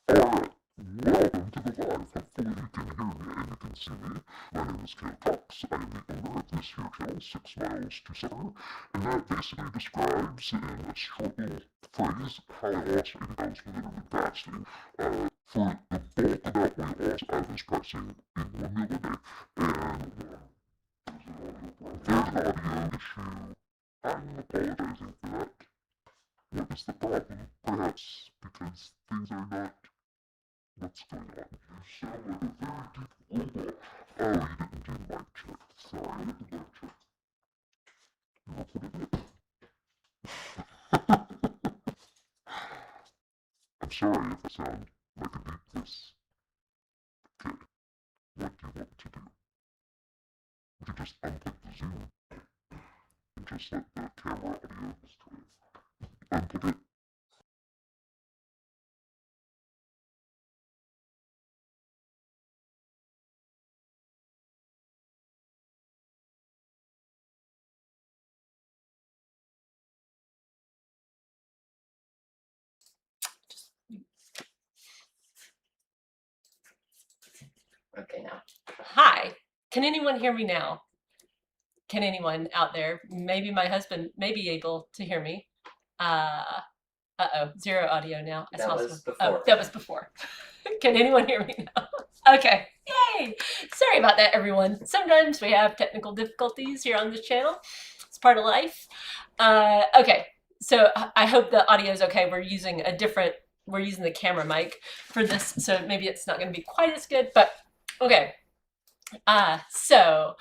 Alright, welcome to the live. Hopefully you can hear me and you can see me. My name is Kayla Cox. I am the owner of this here channel, 6 Miles to Summer, and that basically describes in a short little phrase how I lost 80 pounds with intermittent fasting. For the bulk of that weight loss, I was pricing in 1 meal a day, and there's an audio issue. I'm apologizing for that. What is the problem? Perhaps because things are not. What's going on? You sound like a very deep robot. Oh, you didn't do the mic check. Sorry, I did the mic check. You recorded it. I'm sorry if I sound like a deep voice. Okay, what do you want to do? We can just unplug the Zoom and just let the camera audio unplug it. Okay, now. Hi. Can anyone hear me now? Can anyone out there? Maybe my husband may be able to hear me. Uh-oh, zero audio now. That was before. Oh, that was before. Can anyone hear me now? Okay, yay! Sorry about that, everyone. Sometimes we have technical difficulties here on this channel. It's part of life. Okay, so I hope the audio is okay. We're using the camera mic for this, so maybe it's not going to be quite as good, but okay. So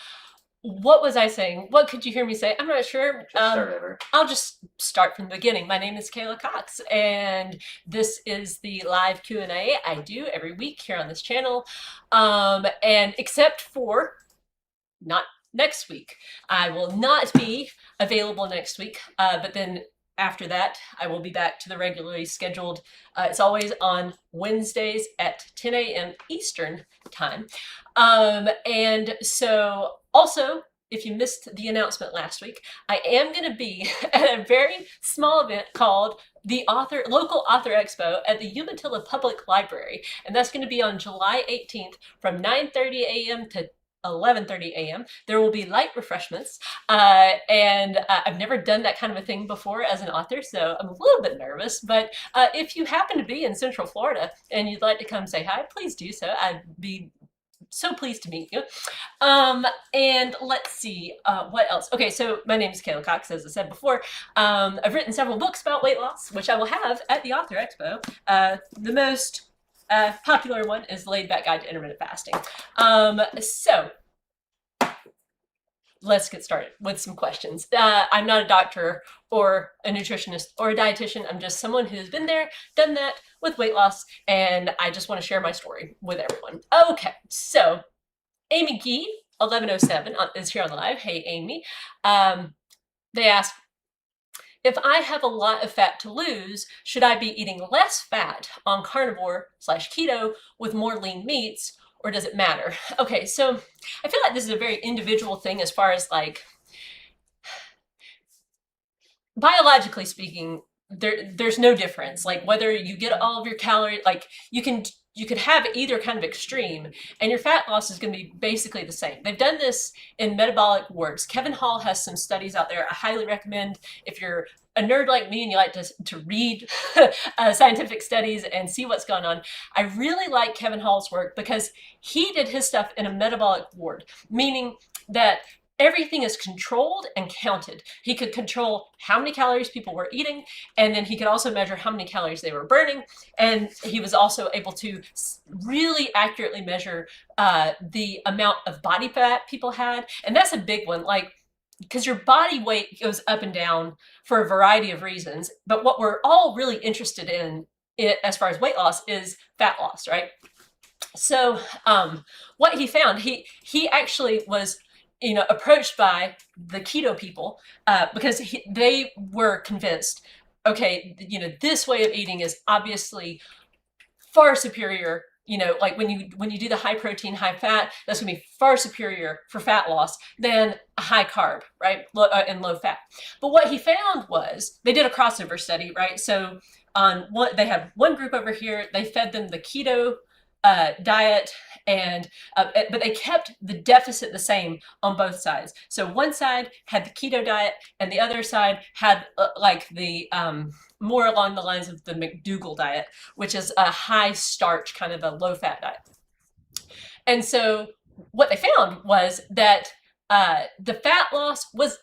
what was I saying? What could you hear me say? I'm not sure. Start over. I'll just start from the beginning. My name is Kayla Cox, and this is the live Q&A I do every week here on this channel. And except for not next week. I will not be available next week, but then after that, I will be back to the regularly scheduled, it's always on Wednesdays at 10 a.m. Eastern time. And so also, if you missed the announcement last week, I am going to be at a very small event called the Local Author Expo at the Umatilla Public Library. And that's going to be on July 18th from 9:30 a.m. to 11:30 a.m. There will be light refreshments, and I've never done that kind of a thing before as an author, so I'm a little bit nervous, but if you happen to be in Central Florida and you'd like to come say hi, please do so. I'd be so pleased to meet you. And let's see, what else? Okay, so my name is Kayla Cox, as I said before. I've written several books about weight loss, which I will have at the Author Expo. The most popular one is the Laid Back Guide to Intermittent Fasting. So let's get started with some questions. I'm not a doctor or a nutritionist or a dietitian. I'm just someone who's been there, done that with weight loss, and I just want to share my story with everyone. Okay, so Amy Gee, 1107, is here on the live. Hey, Amy. They ask, if I have a lot of fat to lose, should I be eating less fat on carnivore/keto with more lean meats, or does it matter? Okay, so I feel like this is a very individual thing as far as like, biologically speaking, there's no difference. Like whether you get all of your calories, like you could have either kind of extreme and your fat loss is going to be basically the same. They've done this in metabolic wards. Kevin Hall has some studies out there. I highly recommend, if you're a nerd like me and you like to read scientific studies and see what's going on, I really like Kevin Hall's work because he did his stuff in a metabolic ward, meaning that everything is controlled and counted. He could control how many calories people were eating, and then he could also measure how many calories they were burning. And he was also able to really accurately measure the amount of body fat people had. And that's a big one, like, because your body weight goes up and down for a variety of reasons. But what we're all really interested in as far as weight loss is fat loss, right? So what he found, he actually was approached by the keto people because they were convinced, okay, this way of eating is obviously far superior. Like when you do the high protein, high fat, that's gonna be far superior for fat loss than a high carb, right? And low fat. But what he found was, they did a crossover study, right? So on one, they had one group over here, they fed them the keto diet, and but they kept the deficit the same on both sides. So one side had the keto diet, and the other side had like the more along the lines of the McDougall diet, which is a high starch kind of a low fat diet. And so what they found was that the fat loss was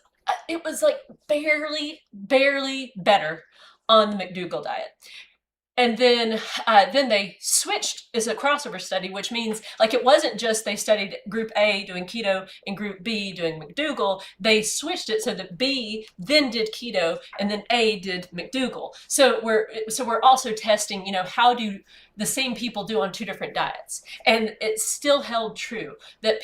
it was like barely better on the McDougall diet. And then they switched as a crossover study, which means like it wasn't just they studied group A doing keto and group B doing McDougall. They switched it so that B then did keto and then A did McDougall. So we're also testing, how do the same people do on two different diets, and it still held true that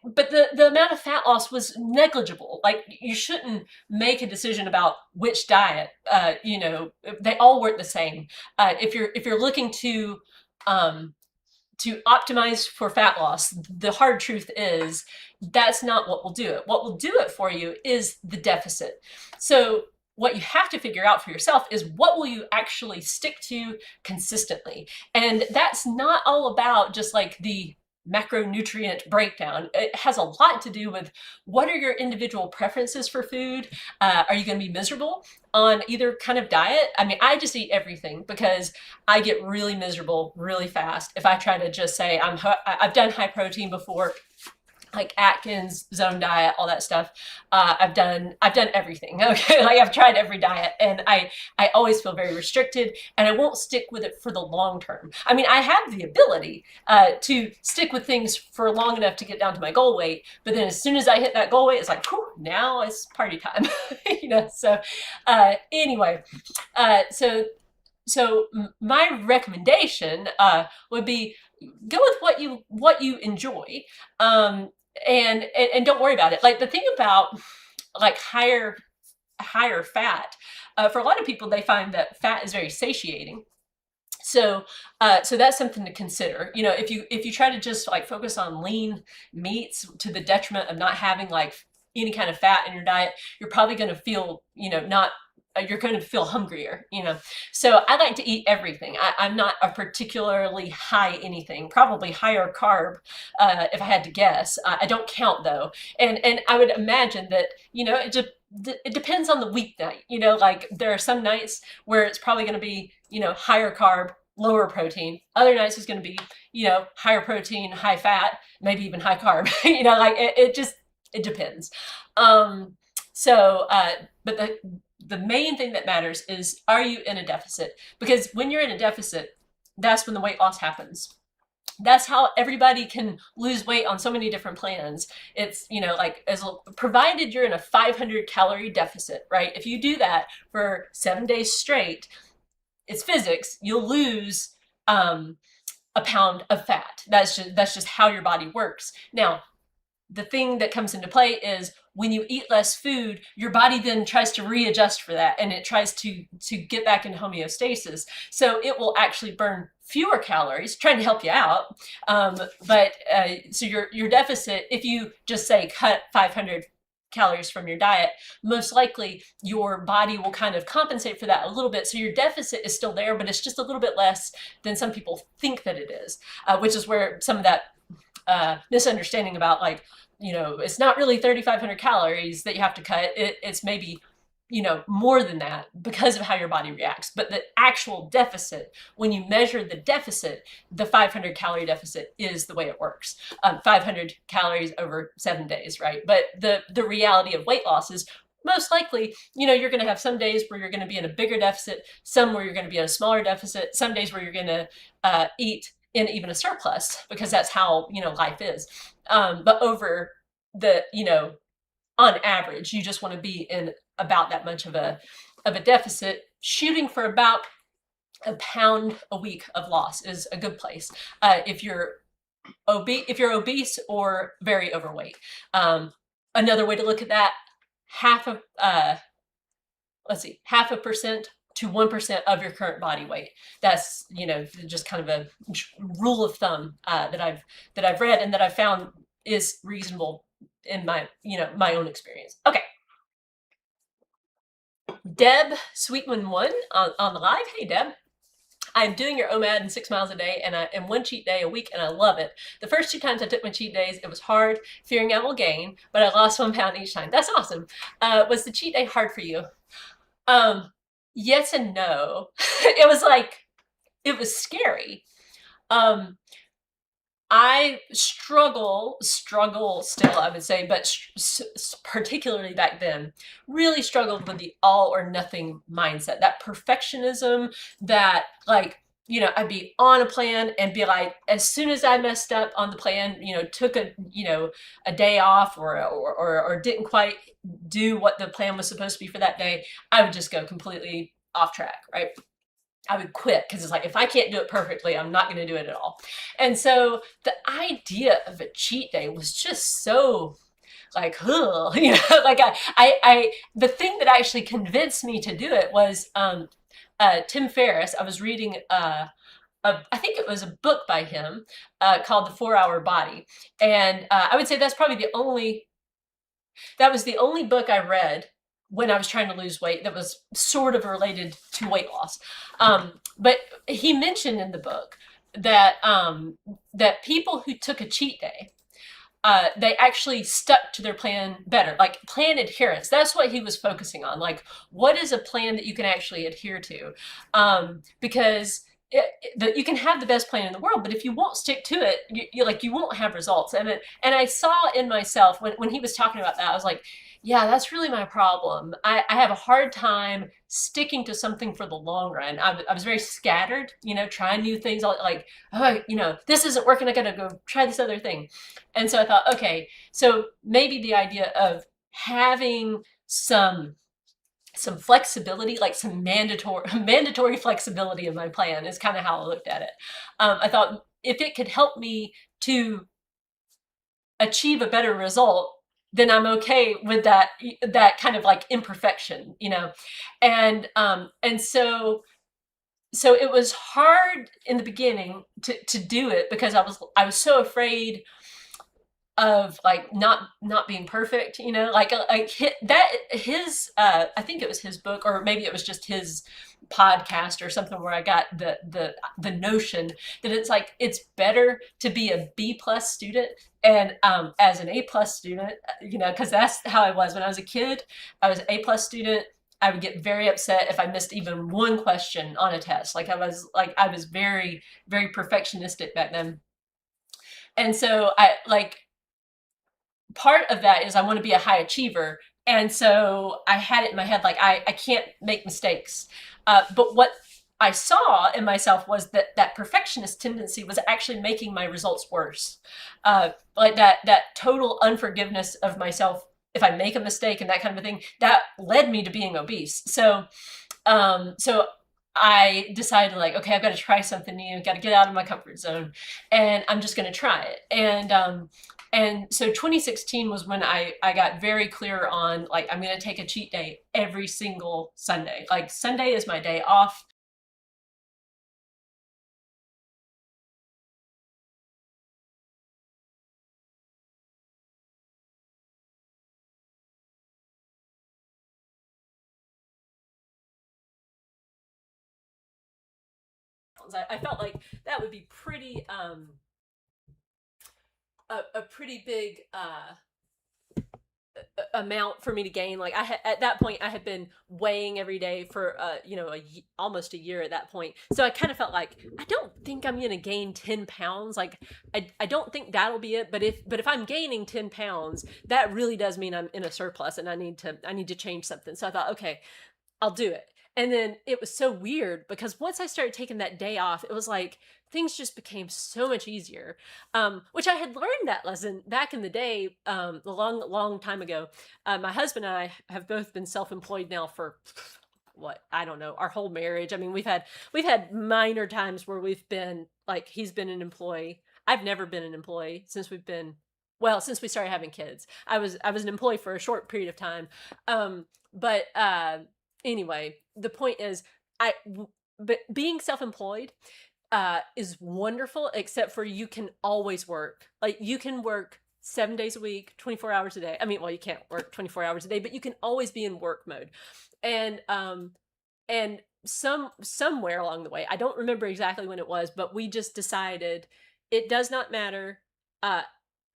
but the amount of fat loss was negligible. Like you shouldn't make a decision about which diet. They all work the same. If you're looking to optimize for fat loss, the hard truth is that's not what will do it. What will do it for you is the deficit. So what you have to figure out for yourself is what will you actually stick to consistently. And that's not all about just like the macronutrient breakdown. It has a lot to do with what are your individual preferences for food. Are you going to be miserable on either kind of diet? I mean, I just eat everything because I get really miserable really fast if I try to just say I've done high protein before, like Atkins, zone diet, all that stuff. I've done everything. Okay, like I've tried every diet, and I always feel very restricted, and I won't stick with it for the long term. I mean, I have the ability to stick with things for long enough to get down to my goal weight, but then as soon as I hit that goal weight, it's like, whew, now it's party time. So anyway, so my recommendation would be go with what you enjoy. And don't worry about it. Like the thing about like higher fat, for a lot of people, they find that fat is very satiating. So that's something to consider. If you try to just like focus on lean meats to the detriment of not having like any kind of fat in your diet, you're probably going to feel, not you're going to feel hungrier, So I like to eat everything. I'm not a particularly high anything, probably higher carb, if I had to guess. I don't count though. And I would imagine that, it depends on the weeknight, like there are some nights where it's probably going to be, higher carb, lower protein. Other nights is going to be, higher protein, high fat, maybe even high carb, like it depends. But the main thing that matters is, are you in a deficit? Because when you're in a deficit, that's when the weight loss happens. That's how everybody can lose weight on so many different plans. It's, like provided you're in a 500 calorie deficit, right? If you do that for 7 days straight, it's physics, you'll lose a pound of fat. That's just how your body works. Now, the thing that comes into play is when you eat less food, your body then tries to readjust for that, and it tries to get back into homeostasis. So it will actually burn fewer calories, trying to help you out. So your deficit, if you just say cut 500 calories from your diet, most likely your body will kind of compensate for that a little bit. So your deficit is still there, but it's just a little bit less than some people think that it is, which is where some of that misunderstanding about like, it's not really 3,500 calories that you have to cut. It's maybe, more than that because of how your body reacts. But the actual deficit, when you measure the deficit, the 500 calorie deficit is the way it works. 500 calories over 7 days, right? But the reality of weight loss is most likely, you're going to have some days where you're going to be in a bigger deficit, some where you're going to be in a smaller deficit, some days where you're going to eat in even a surplus, because that's how, life is. But over the, on average, you just want to be in about that much of a deficit. Shooting for about a pound a week of loss is a good place. If you're obese or very overweight. Another way to look at that, half a percent to 1% of your current body weight. That's, just kind of a rule of thumb that I've read and that I've found is reasonable in my, my own experience. Okay. Deb Sweetman1 on the live. Hey, Deb. I'm doing your OMAD in 6 miles a day and one cheat day a week, and I love it. The first 2 times I took my cheat days, it was hard, fearing I will gain, but I lost 1 pound each time. That's awesome. Was the cheat day hard for you? Yes and no. It was like, it was scary. Um, I struggle still, I would say, but particularly back then, really struggled with the all or nothing mindset, that perfectionism, that like, I'd be on a plan and be like, as soon as I messed up on the plan, took a day off or didn't quite do what the plan was supposed to be for that day, I would just go completely off track, right? I would quit because it's like, if I can't do it perfectly, I'm not going to do it at all. And so the idea of a cheat day was just so like, like the thing that actually convinced me to do it was Tim Ferriss. I was reading I think it was a book by him called The 4 Hour Body. And I would say that was the only book I read when I was trying to lose weight that was sort of related to weight loss. But he mentioned in the book that that people who took a cheat day, they actually stuck to their plan better, like plan adherence. That's what he was focusing on. Like, what is a plan that you can actually adhere to? Because you can have the best plan in the world, but if you won't stick to it, you won't have results. And I saw in myself when he was talking about that, I was like, yeah, that's really my problem. I have a hard time sticking to something for the long run. I was very scattered, trying new things, like, oh, this isn't working, I gotta go try this other thing. And so I thought, okay, so maybe the idea of having some flexibility, like some mandatory flexibility in my plan is kind of how I looked at it. I thought if it could help me to achieve a better result, then I'm okay with that kind of like imperfection, and so it was hard in the beginning to do it because I was so afraid of like not being perfect, like his I think it was his book, or maybe it was just his podcast or something, where I got the notion that it's like it's better to be a B+ student and as an A+ student, because that's how I was when I was a kid. I was an A+ student. I would get very upset if I missed even one question on a test. I was very, very perfectionistic back then. And so part of that is I want to be a high achiever. And so I had it in my head, like, I can't make mistakes. But what I saw in myself was that perfectionist tendency was actually making my results worse. Like that total unforgiveness of myself if I make a mistake and that kind of a thing, that led me to being obese. So I decided, like, okay, I've got to try something new, got to get out of my comfort zone, and I'm just going to try it. And so 2016 was when I got very clear on, like, I'm going to take a cheat day every single Sunday. Like, Sunday is my day off. I felt like that would be pretty a pretty big amount for me to gain. Like, at that point I had been weighing every day for almost a year at that point. So I kind of felt like, I don't think I'm gonna gain 10 pounds. Like, I don't think that'll be it. But if I'm gaining 10 pounds, that really does mean I'm in a surplus, and I need to change something. So I thought, okay, I'll do it. And then it was so weird because once I started taking that day off, it was like things just became so much easier. Which I had learned that lesson back in the day, a long time ago. My husband and I have both been self-employed now for what, I don't know, our whole marriage. I mean, we've had minor times where we've been like, he's been an employee. I've never been an employee since since we started having kids. I was an employee for a short period of time. But anyway, the point is, but being self-employed is wonderful, except for you can always work. Like, you can work 7 days a week, 24 hours a day. I mean, well, you can't work 24 hours a day, but you can always be in work mode. And somewhere along the way, I don't remember exactly when it was, but we just decided it does not matter, uh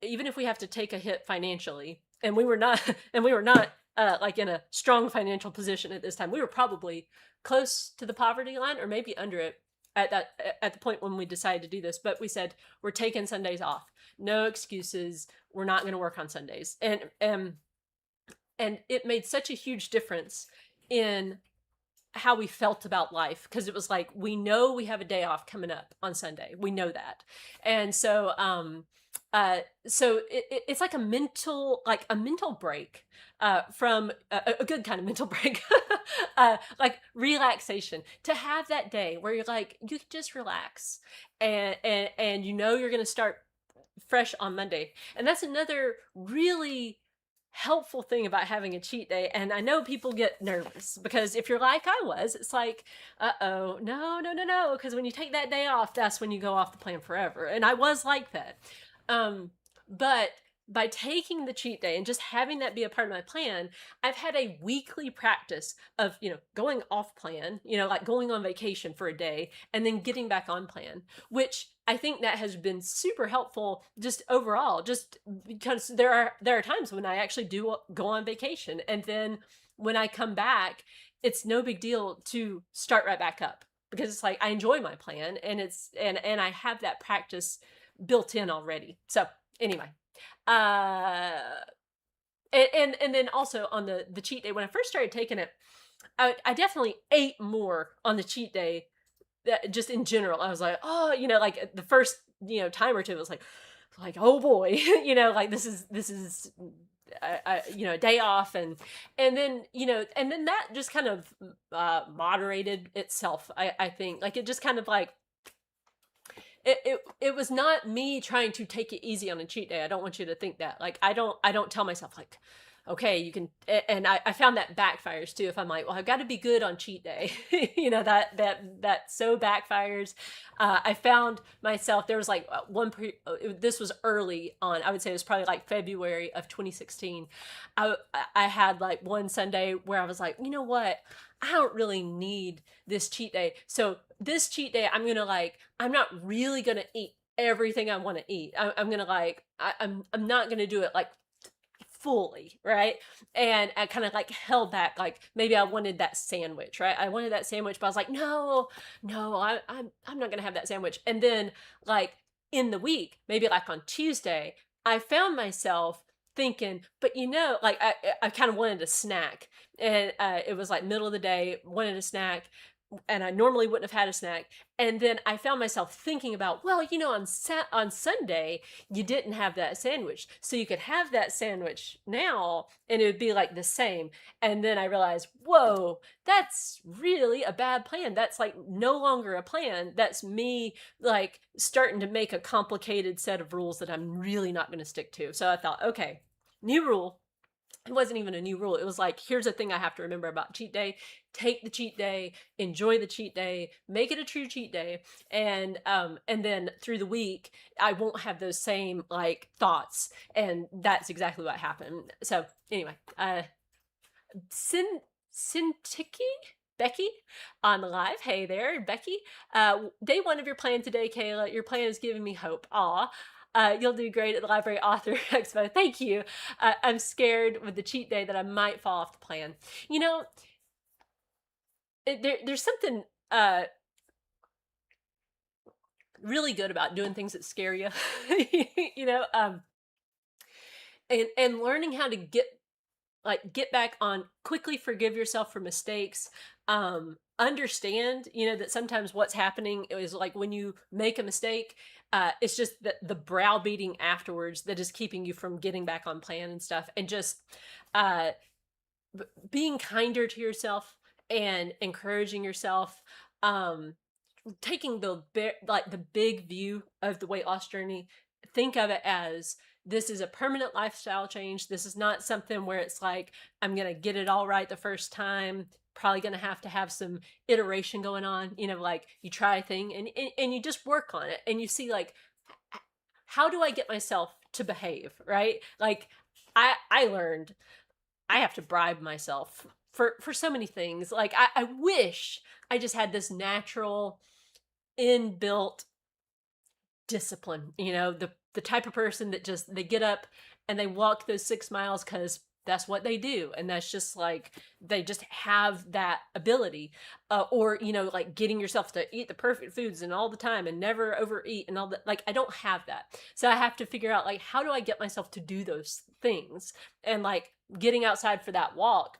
even if we have to take a hit financially. And we were not and we were not like in a strong financial position at this time. We were probably close to the poverty line or maybe under it at the point when we decided to do this. But we said we're taking Sundays off, no excuses, we're not going to work on Sundays. And it made such a huge difference in how we felt about life, because it was like, we know we have a day off coming up on Sunday, we know that. And so it's like a mental break, from a good kind of mental break, like relaxation, to have that day where you're like, you can just relax, and you know you're going to start fresh on Monday. And that's another really helpful thing about having a cheat day. And I know people get nervous, because if you're like I was, it's like, uh-oh, no, because when you take that day off, that's when you go off the plan forever. And I was like that. But by taking the cheat day and just having that be a part of my plan, I've had a weekly practice of, going off plan, like going on vacation for a day and then getting back on plan, which I think that has been super helpful just overall, just because there are times when I actually do go on vacation, and then when I come back, it's no big deal to start right back up, because it's like I enjoy my plan, and and I have that practice built in already. So anyway, uh and then also on the cheat day, when I first started taking it, I definitely ate more on the cheat day. That just in general, I was like, oh, like the first, time or two, it was like, oh boy, like this is a day off. And then, and then that just kind of moderated itself. I think, like, it just kind of like, it was not me trying to take it easy on a cheat day. I don't want you to think that. Like, I don't tell myself like, okay, you can. And I found that backfires too. If I'm like, well, I've got to be good on cheat day, that so backfires. I found myself, there was like this was early on, I would say it was probably like February of 2016. I had like one Sunday where I was like, you know what, I don't really need this cheat day. So this cheat day, I'm not really gonna eat everything I want to eat. I'm gonna like, I'm not gonna do it like fully, right? And I kind of like held back, like maybe I wanted that sandwich, right? I wanted that sandwich, but I was like, no, I'm not gonna have that sandwich. And then like in the week, maybe like on Tuesday, I found myself thinking, but like I kind of wanted a snack, and it was like middle of the day, wanted a snack, and I normally wouldn't have had a snack. And then I found myself thinking about, well, on Sunday, you didn't have that sandwich. So you could have that sandwich now and it would be like the same. And then I realized, whoa, that's really a bad plan. That's like no longer a plan. That's me like starting to make a complicated set of rules that I'm really not going to stick to. So I thought, okay, new rule. It wasn't even a new rule. It was like, here's a thing I have to remember about cheat day. Take the cheat day, enjoy the cheat day, make it a true cheat day. And then through the week, I won't have those same like thoughts. And that's exactly what happened. So anyway, Sintiki Becky on the live. Hey there, Becky. Day one of your plan today, Kayla. Your plan is giving me hope. Aw. You'll do great at the Library Author Expo. Thank you. I'm scared with the cheat day that I might fall off the plan. There's something really good about doing things that scare you. And learning how to get back on, quickly forgive yourself for mistakes. Understand, that sometimes what's happening is like when you make a mistake, it's just the browbeating afterwards that is keeping you from getting back on plan and stuff. And just being kinder to yourself and encouraging yourself. Taking the big view of the weight loss journey. Think of it as, this is a permanent lifestyle change. This is not something where it's like, I'm going to get it all right the first time. Probably going to have some iteration going on. Like you try a thing and you just work on it, and you see like, how do I get myself to behave, right? Like I learned I have to bribe myself for so many things. Like I wish I just had this natural inbuilt discipline, the type of person that just they get up and they walk those 6 miles because that's what they do, and that's just like they just have that ability. Or like getting yourself to eat the perfect foods and all the time and never overeat and all that. Like I don't have that, so I have to figure out like how do I get myself to do those things. And like getting outside for that walk,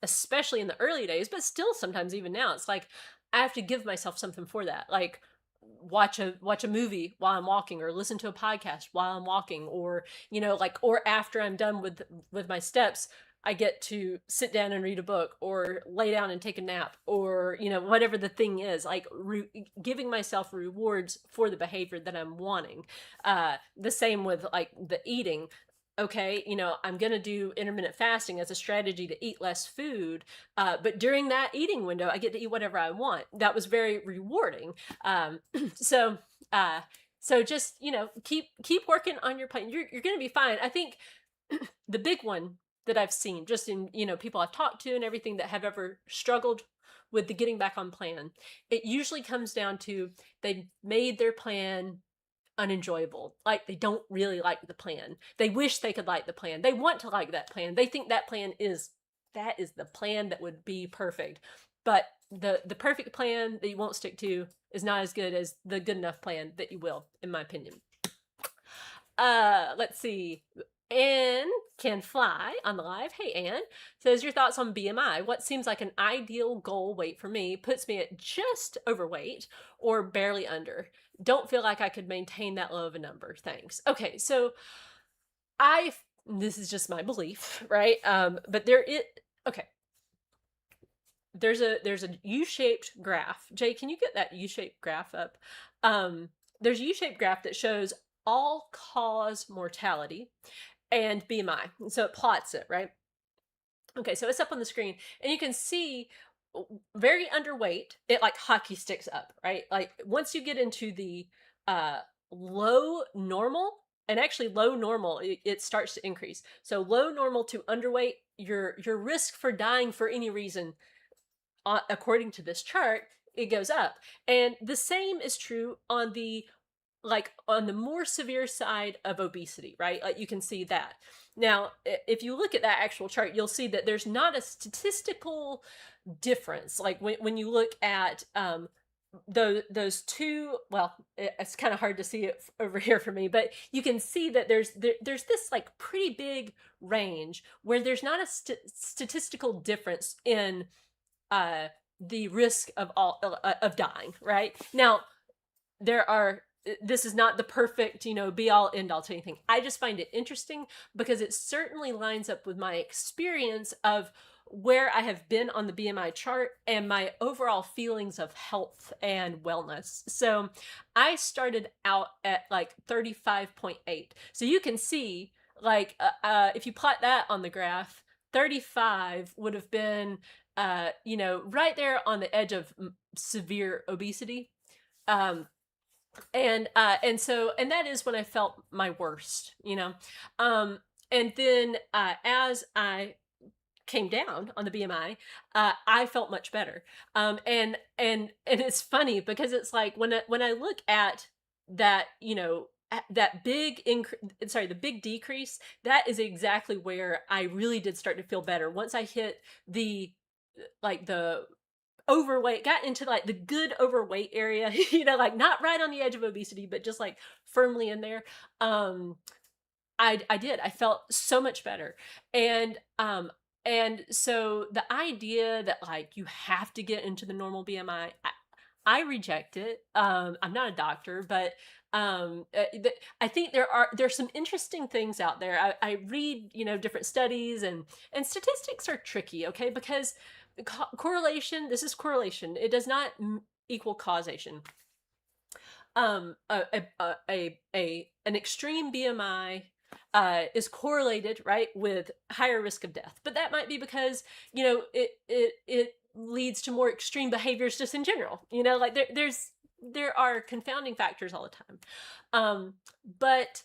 especially in the early days, but still sometimes even now, it's like I have to give myself something for that. Like watch a movie while I'm walking, or listen to a podcast while I'm walking, or like, or after I'm done with my steps, I get to sit down and read a book, or lay down and take a nap, or whatever the thing is, like giving myself rewards for the behavior that I'm wanting. The same with like the eating. Okay, I'm going to do intermittent fasting as a strategy to eat less food. But during that eating window, I get to eat whatever I want. That was very rewarding. So, so just, keep working on your plan. You're going to be fine. I think the big one that I've seen just in, people I've talked to and everything that have ever struggled with the getting back on plan, it usually comes down to they made their plan unenjoyable. Like they don't really like the plan. They wish they could like the plan. They want to like that plan. They think that plan is the plan that would be perfect. But the perfect plan that you won't stick to is not as good as the good enough plan that you will, in my opinion. Let's see. Anne can fly on the live. Hey Anne, says your thoughts on BMI. What seems like an ideal goal weight for me puts me at just overweight or barely under. Don't feel like I could maintain that low of a number. Thanks. Okay, so this is just my belief, right? But okay. There's a U-shaped graph. Jay, can you get that U-shaped graph up? There's a U-shaped graph that shows all-cause mortality and BMI. So it plots it, right? Okay, so it's up on the screen, and you can see very underweight, it like hockey sticks up, right? Like once you get into the low normal, and actually low normal, it starts to increase. So low normal to underweight, your risk for dying for any reason, according to this chart, it goes up. And the same is true on the more severe side of obesity, right? Like you can see that. Now, if you look at that actual chart, you'll see that there's not a statistical difference. Like when you look at those two, well, it's kind of hard to see it over here for me, but you can see that there's this like pretty big range where there's not a statistical difference in the risk of dying, right? Now, this is not the perfect, be all end all to anything. I just find it interesting because it certainly lines up with my experience of where I have been on the BMI chart and my overall feelings of health and wellness. So I started out at like 35.8. So you can see, like, if you plot that on the graph, 35 would have been, right there on the edge of severe obesity. And that is when I felt my worst, and then as I came down on the BMI, I felt much better. And it's funny because it's like when I look at that, that big the big decrease, that is exactly where I really did start to feel better once I hit the overweight, got into like the good overweight area, like not right on the edge of obesity, but just like firmly in there. I felt so much better. And so the idea that like you have to get into the normal BMI, I reject it. I'm not a doctor, but I think there's some interesting things out there. I read, different studies, and statistics are tricky, okay? Because correlation, this is correlation. It does not equal causation. An extreme BMI is correlated, right, with higher risk of death. But that might be because, it leads to more extreme behaviors just in general. Like there are confounding factors all the time. But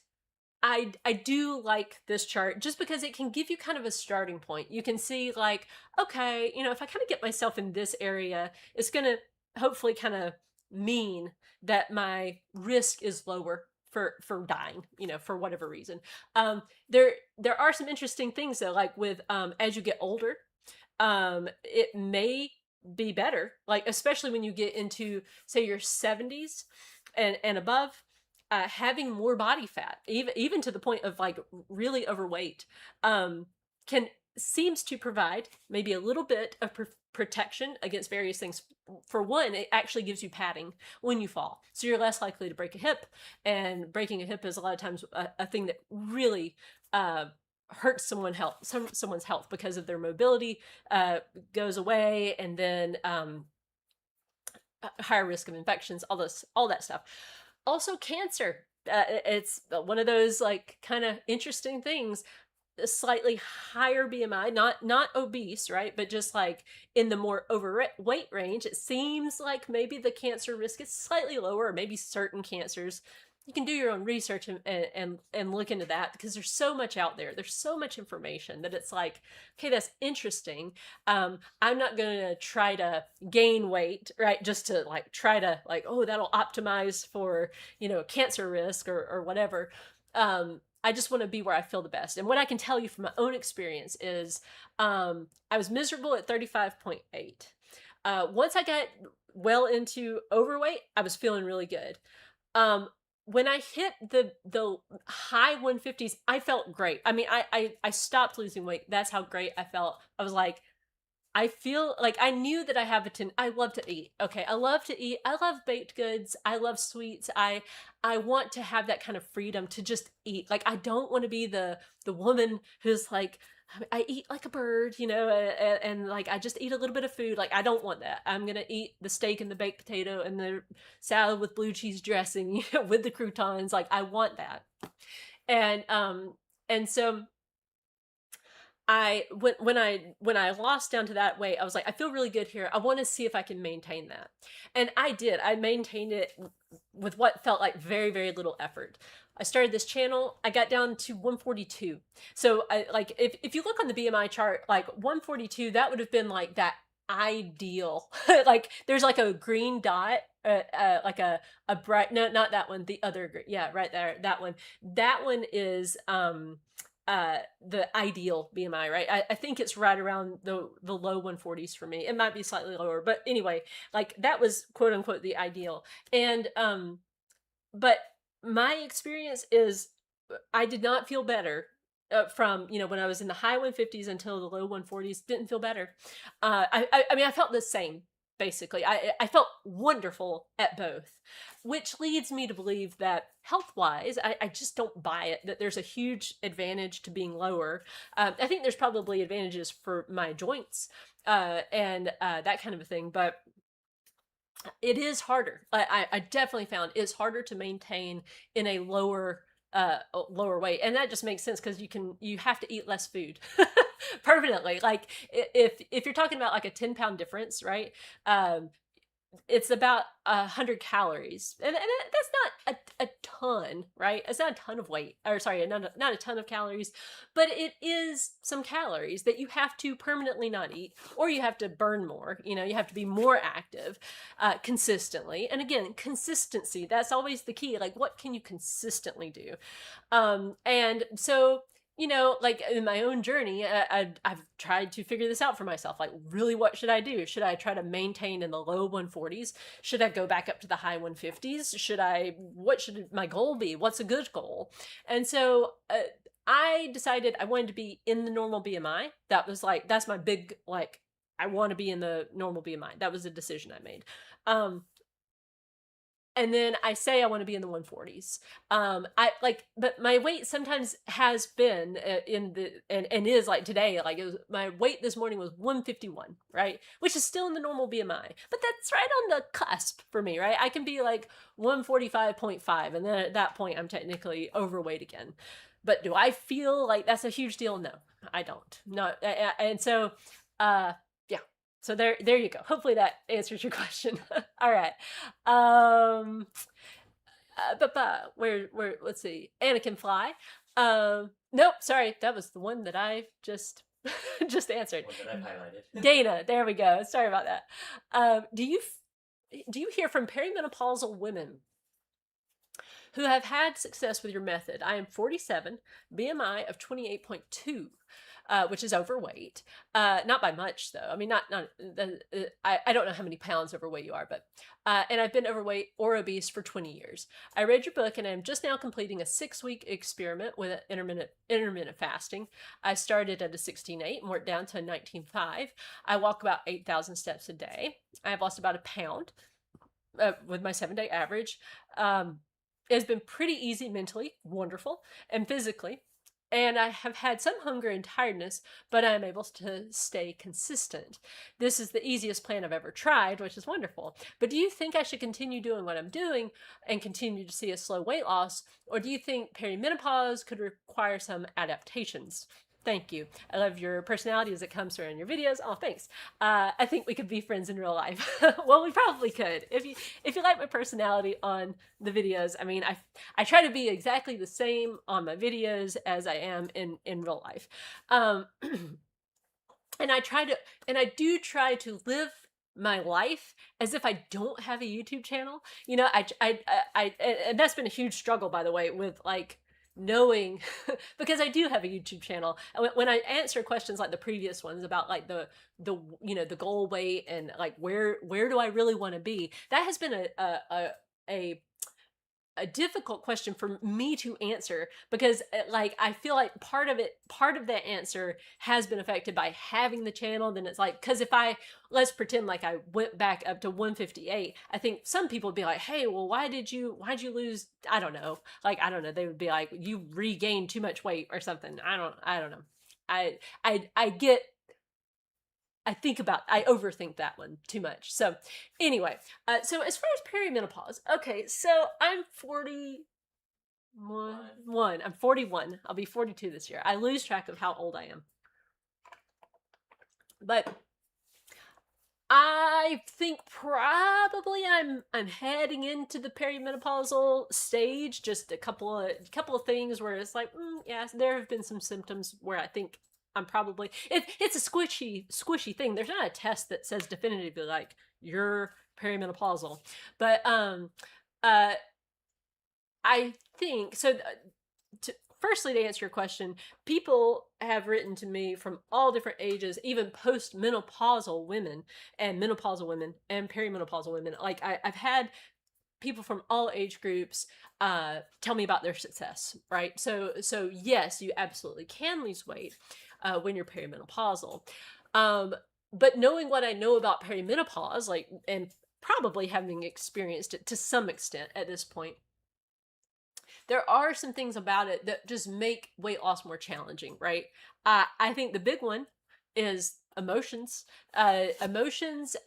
I do like this chart just because it can give you kind of a starting point. You can see like, okay, you know, if I kind of get myself in this area, it's going to hopefully kind of mean that my risk is lower for dying, you know, for whatever reason. There are some interesting things though, like with as you get older, it may be better, like especially when you get into say your 70s and above, having more body fat, even to the point of like really overweight, can seems to provide maybe a little bit of protection against various things. For one, it actually gives you padding when you fall, so you're less likely to break a hip. And breaking a hip is a lot of times a thing that really hurts someone's health because of their mobility goes away, and then higher risk of infections, all that stuff. Also, cancer. It's one of those like kind of interesting things. A slightly higher BMI, not obese, right? But just like in the more overweight range, it seems like maybe the cancer risk is slightly lower, or maybe certain cancers. You can do your own research and look into that, because there's so much out there. There's so much information that it's like, okay, that's interesting. I'm not going to try to gain weight, right? Just to like try to like, oh, that'll optimize for, you know, cancer risk or whatever. I just want to be where I feel the best. And what I can tell you from my own experience is I was miserable at 35.8. Once I got well into overweight, I was feeling really good. When I hit the high 150s, I felt great. I mean, I stopped losing weight. That's how great I felt. I was like, I feel like I knew that I have I love to eat. Okay, I love to eat. I love baked goods. I love sweets. I want to have that kind of freedom to just eat. Like I don't want to be the woman who's like, I eat like a bird, you know, and like I just eat a little bit of food. Like I don't want that. I'm gonna eat the steak and the baked potato and the salad with blue cheese dressing, you know, with the croutons. Like I want that. And so when I lost down to that weight, I was like, I feel really good here. I want to see if I can maintain that. And I did. I maintained it with what felt like very, very little effort. I started this channel. I got down to 142. So I like if you look on the BMI chart, like 142, that would have been like that ideal. Like there's like a green dot, like a bright, no, not that one, the other, yeah, right there, that one. That one is the ideal BMI, right? I think it's right around the low 140s for me. It might be slightly lower, but anyway, like that was quote unquote the ideal. And but my experience is I did not feel better from, you know, when I was in the high 150s until the low 140s. Didn't feel better. I mean, I felt the same. Basically, I felt wonderful at both, which leads me to believe that health-wise, I just don't buy it, that there's a huge advantage to being lower. I think there's probably advantages for my joints and that kind of a thing, but it is harder. I definitely found it's harder to maintain in a lower weight, and that just makes sense because you have to eat less food permanently. Like if you're talking about like a 10-pound difference, right? It's about 100 calories, and that's not a ton, right? It's not a ton of weight, or sorry, not a ton of calories, but it is some calories that you have to permanently not eat, or you have to burn more. You know, you have to be more active consistently. And again, consistency, that's always the key. Like, what can you consistently do? And so, you know, like in my own journey, I've tried to figure this out for myself. Like, really, what should I do? Should I try to maintain in the low 140s? Should I go back up to the high 150s? What should my goal be? What's a good goal? And so I decided I wanted to be in the normal BMI. That's my big, like, I want to be in the normal BMI. That was a decision I made. And then I say I want to be in the 140s. But my weight sometimes has been and is like today, like my weight this morning was 151, right? Which is still in the normal BMI, but that's right on the cusp for me, right? I can be like 145.5, and then at that point I'm technically overweight again. But do I feel like that's a huge deal? No, I don't. No, and so, yeah. So there you go. Hopefully that answers your question. All right. Where let's see, Anakin Fly. Nope, sorry, that was the one that I just just answered. One that I've highlighted. Dana, there we go. Sorry about that. Do you hear from perimenopausal women who have had success with your method? I am 47, BMI of 28.2. Which is overweight, not by much though. I mean, I don't know how many pounds overweight you are, but and I've been overweight or obese for 20 years. I read your book and I'm just now completing a 6-week experiment with intermittent fasting. I started at a 16.8 and worked down to a 19.5. I walk about 8,000 steps a day. I have lost about a pound with my 7-day average. It's been pretty easy mentally, wonderful, and physically. And I have had some hunger and tiredness, but I'm able to stay consistent. This is the easiest plan I've ever tried, which is wonderful. But do you think I should continue doing what I'm doing and continue to see a slow weight loss? Or do you think perimenopause could require some adaptations? Thank you. I love your personality as it comes through in your videos. Oh, thanks. I think we could be friends in real life. Well, we probably could. If you like my personality on the videos, I mean, I try to be exactly the same on my videos as I am in real life. And I do try to live my life as if I don't have a YouTube channel. You know, and that's been a huge struggle, by the way, with like knowing because I do have a YouTube channel. And when I answer questions like the previous ones about like the you know, the goal weight and like where do I really want to be, that has been a difficult question for me to answer because like I feel like part of that answer has been affected by having the channel. Then it's like, because if let's pretend like I went back up to 158, I think some people would be like, hey, well, why'd you lose? I don't know. Like, I don't know. They would be like, you regained too much weight or something. I don't know. I overthink that one too much. So anyway, so as far as perimenopause, okay, so I'm 41. I'm 41. I'll be 42 this year. I lose track of how old I am. But I think probably I'm heading into the perimenopausal stage. Just a couple of things where it's like, yes, there have been some symptoms where I think I'm probably it's a squishy thing. There's not a test that says definitively like you're perimenopausal, but I think so. Firstly, to answer your question, people have written to me from all different ages, even post-menopausal women and menopausal women and perimenopausal women. Like I've had people from all age groups tell me about their success, right? So yes, you absolutely can lose weight when you're perimenopausal. But knowing what I know about perimenopause, like, and probably having experienced it to some extent at this point, there are some things about it that just make weight loss more challenging, right? I think the big one is emotions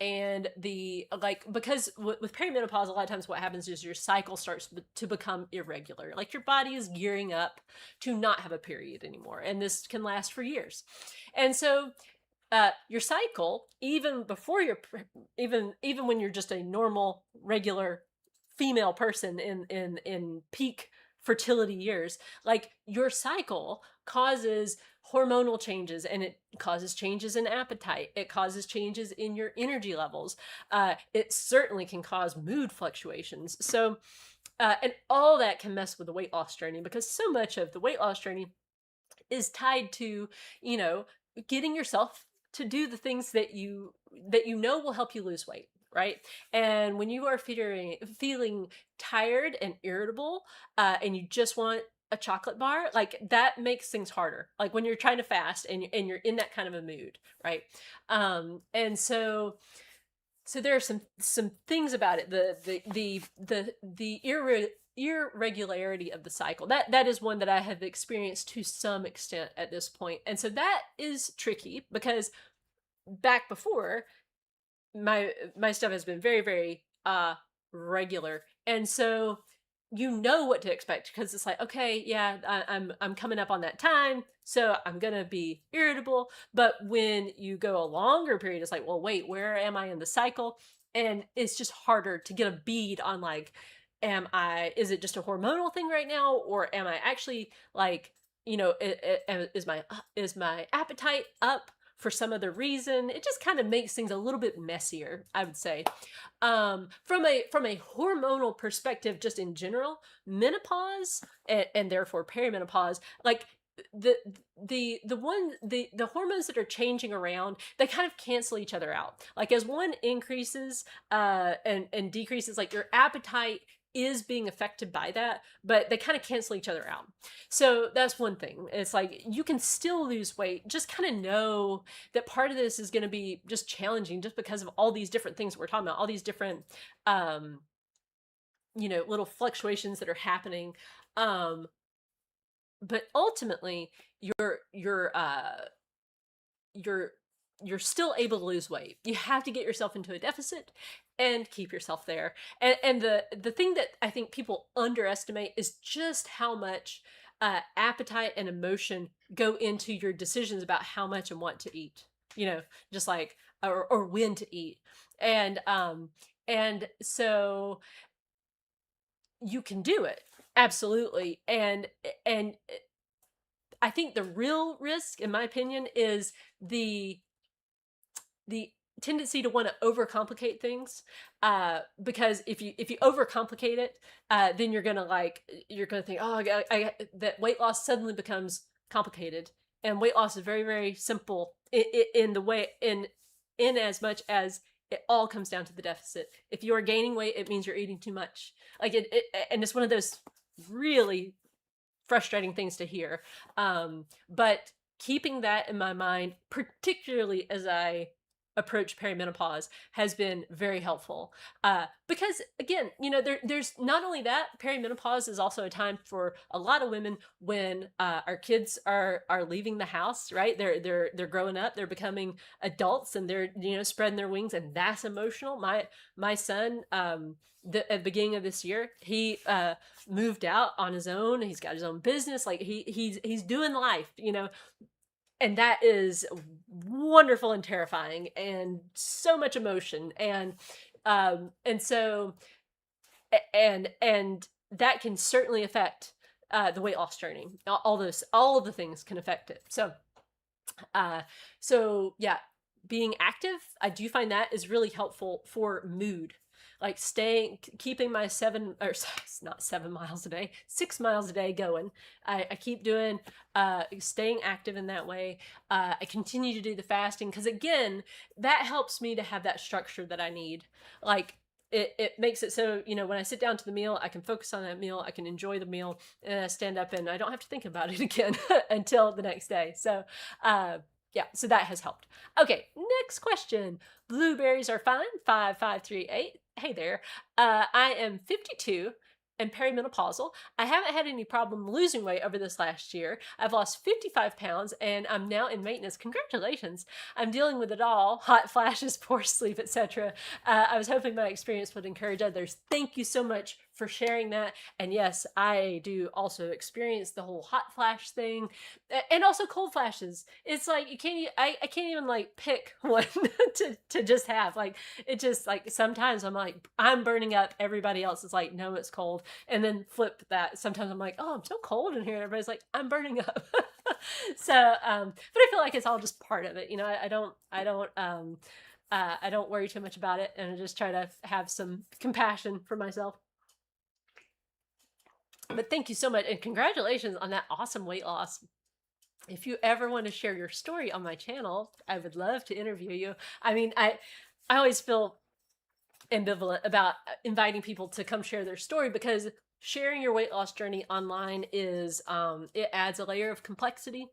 and the like, because with perimenopause, a lot of times what happens is your cycle starts to become irregular. Like your body is gearing up to not have a period anymore, and this can last for years. And so your cycle, even before even when you're just a normal, regular female person in peak fertility years, like your cycle causes hormonal changes, and it causes changes in appetite. It causes changes in your energy levels. It certainly can cause mood fluctuations. So, and all that can mess with the weight loss journey, because so much of the weight loss journey is tied to, you know, getting yourself to do the things that you know will help you lose weight, right? And when you are feeling tired and irritable, and you just want a chocolate bar, like that makes things harder. Like when you're trying to fast and you're in that kind of a mood, right? And so there are some things about it. The irregularity of the cycle, that is one that I have experienced to some extent at this point. And so that is tricky, because back before, my stuff has been very, very regular, and so you know what to expect, because it's like, okay, yeah, I'm coming up on that time, so I'm gonna be irritable. But when you go a longer period, it's like, well, wait, where am I in the cycle? And it's just harder to get a bead on like, is it just a hormonal thing right now, or am I actually like, is my appetite up for some other reason? It just kind of makes things a little bit messier, I would say. From a hormonal perspective, just in general, menopause and therefore perimenopause, like the the hormones that are changing around, they kind of cancel each other out. Like as one increases and decreases, like your appetite is being affected by that, but they kind of cancel each other out. So that's one thing. It's like you can still lose weight, just kind of know that part of this is going to be just challenging just because of all these different things we're talking about, all these different little fluctuations that are happening. But ultimately you're you're still able to lose weight. You have to get yourself into a deficit and keep yourself there. And the thing that I think people underestimate is just how much appetite and emotion go into your decisions about how much and what to eat. Just like or when to eat. And so you can do it, absolutely. And I think the real risk, in my opinion, is the tendency to want to overcomplicate things, because if you overcomplicate it, then you're gonna think, oh, that weight loss suddenly becomes complicated, and weight loss is very, very simple in the way in as much as it all comes down to the deficit. If you are gaining weight, it means you're eating too much. Like and it's one of those really frustrating things to hear. But keeping that in my mind, particularly as I approach perimenopause, has been very helpful. Because again, there's not only that, perimenopause is also a time for a lot of women when our kids are leaving the house, right? They're growing up, they're becoming adults, and they're spreading their wings, and that's emotional. My son, at the beginning of this year, he moved out on his own. He's got his own business. Like he's doing life, and that is wonderful and terrifying, and so much emotion, and so and that can certainly affect the weight loss journey. All of the things can affect it. So yeah, being active, I do find that is really helpful for mood. Like keeping my not 7 miles a day, 6 miles a day going. I keep doing, staying active in that way. I continue to do the fasting because, again, that helps me to have that structure that I need. Like, it makes it so, when I sit down to the meal, I can focus on that meal, I can enjoy the meal, and I stand up and I don't have to think about it again until the next day. So, yeah, so that has helped. Okay, next question. Blueberries are fine. 5538. Hey there. I am 52 and perimenopausal. I haven't had any problem losing weight over this last year. I've lost 55 pounds and I'm now in maintenance. Congratulations. I'm dealing with it all. Hot flashes, poor sleep, etc. I was hoping my experience would encourage others. Thank you so much for sharing that. And yes, I do also experience the whole hot flash thing, and also cold flashes. It's like I can't even like pick one to just have. Like it just, like, sometimes I'm like, I'm burning up, everybody else is like, no, it's cold. And then flip that, sometimes I'm like, oh, I'm so cold in here, everybody's like, I'm burning up. So but I feel like it's all just part of it. I don't worry too much about it, and I just try to have some compassion for myself. But thank you so much, and congratulations on that awesome weight loss. If you ever want to share your story on my channel, I would love to interview you. I mean, I always feel ambivalent about inviting people to come share their story, because sharing your weight loss journey online is it adds a layer of complexity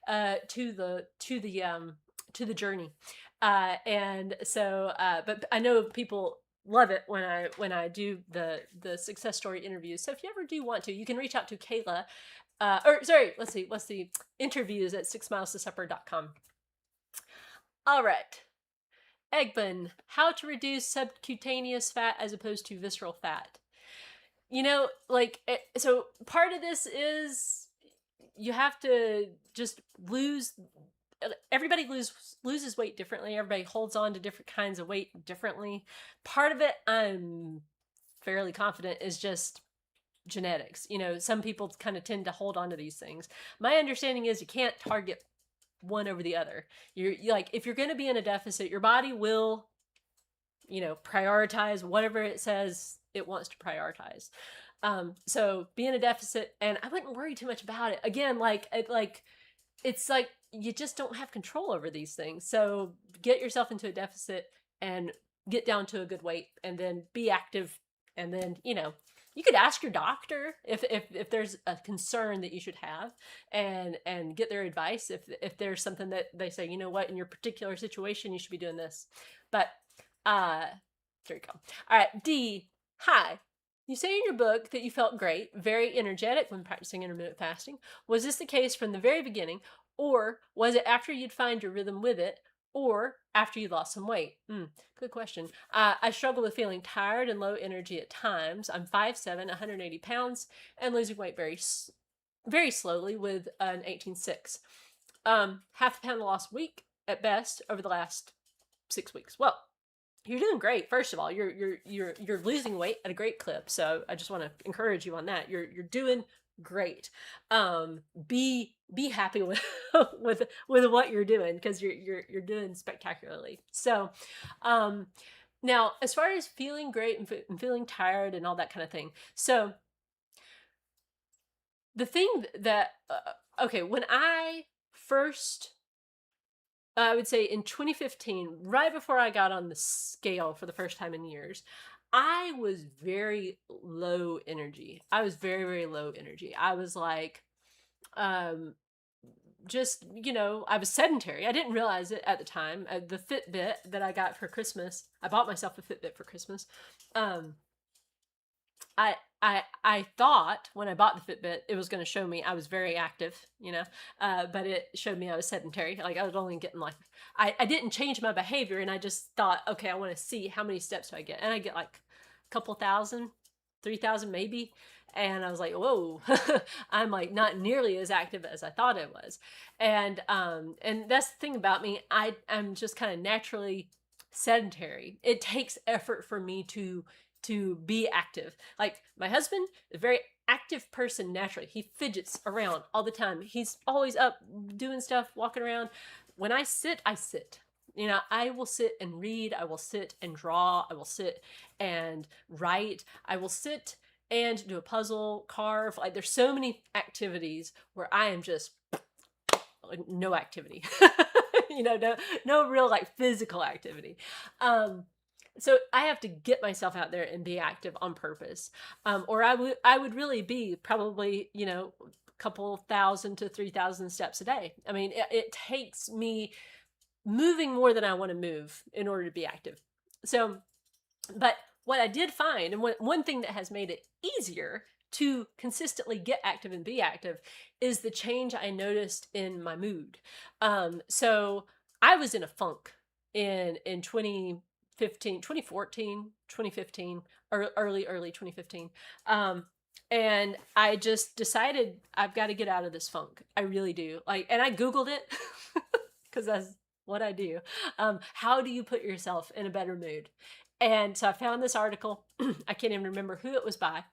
to the journey, and so but I know people love it when I do the success story interviews. So if you ever do want to, you can reach out to Kayla, or sorry, let's see, interviews at 6milestosupper.com. All right. Egbin, how to reduce subcutaneous fat as opposed to visceral fat. So part of this is you have to just everybody loses weight differently. Everybody holds on to different kinds of weight differently. Part of it I'm fairly confident is just genetics. You know, some people kind of tend to hold on to these things. My understanding is you can't target one over the other. You're like, if you're going to be in a deficit, your body will, you know, prioritize whatever it says it wants to prioritize. So be in a deficit, and I wouldn't worry too much about it. Again, it's like you just don't have control over these things. So get yourself into a deficit and get down to a good weight, and then be active. And then, you know, you could ask your doctor if there's a concern that you should have, and get their advice if there's something that they say, you know what, in your particular situation you should be doing this. But there you go. All right, D. Hi. You say in your book that you felt great, very energetic when practicing intermittent fasting. Was this the case from the very beginning, or was it after you'd find your rhythm with it, or after you lost some weight? Good question. I struggle with feeling tired and low energy at times. I'm 5'7", 180 pounds, and losing weight very slowly with an 18.6. Half a pound lost a week at best over the last 6 weeks. Well, you're doing great. First of all, you're losing weight at a great clip. So I just want to encourage you on that. You're doing great. Be happy with with what you're doing, because you're doing spectacularly. So now, as far as feeling great and feeling tired and all that kind of thing. So the thing that okay, when I first, I would say in 2015, right before I got on the scale for the first time in years, I was very low energy. I was very, very low energy. I was like, just, you know, I was sedentary. I didn't realize it at the time. The Fitbit that I got for Christmas, I bought myself a Fitbit for Christmas. I thought when I bought the Fitbit, it was going to show me I was very active, you know, but it showed me I was sedentary. Like, I was only getting like, I didn't change my behavior, and I just thought, okay, I want to see how many steps do I get. And I get like a couple thousand, 3,000 maybe. And I was like, whoa, I'm like not nearly as active as I thought I was. And that's the thing about me. I'm just kind of naturally sedentary. It takes effort for me to be active. Like, my husband, a very active person naturally. He fidgets around all the time. He's always up doing stuff, walking around. When I sit, I sit. You know, I will sit and read. I will sit and draw. I will sit and write. I will sit and do a puzzle, carve. Like, there's so many activities where I am just no activity. You know, no real like physical activity. So I have to get myself out there and be active on purpose. Or I would really be probably, you know, a couple thousand to 3,000 steps a day. I mean, it takes me moving more than I want to move in order to be active. So, but what I did find, and one thing that has made it easier to consistently get active and be active, is the change I noticed in my mood. So I was in a funk in 2015, 2014, 2015, or early 2015. And I just decided I've got to get out of this funk. I really do. Like, and I Googled it because that's what I do. How do you put yourself in a better mood? And so I found this article. I can't even remember who it was by.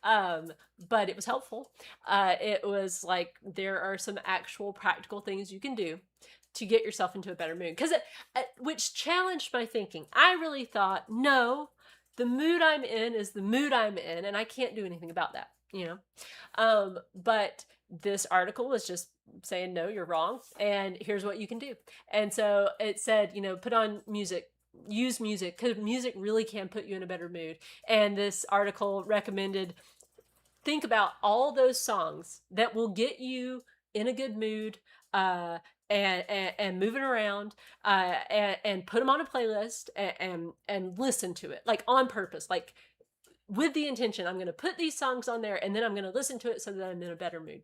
But it was helpful. It was like, there are some actual practical things you can do to get yourself into a better mood. Which challenged my thinking. I really thought, no, the mood I'm in is the mood I'm in, and I can't do anything about that, you know? But this article was just saying, no, you're wrong, and here's what you can do. And so it said, you know, put on music, use music, because music really can put you in a better mood. And this article recommended, think about all those songs that will get you in a good mood, and moving around, and put them on a playlist, and listen to it, like, on purpose, like with the intention, I'm going to put these songs on there, and then I'm going to listen to it so that I'm in a better mood.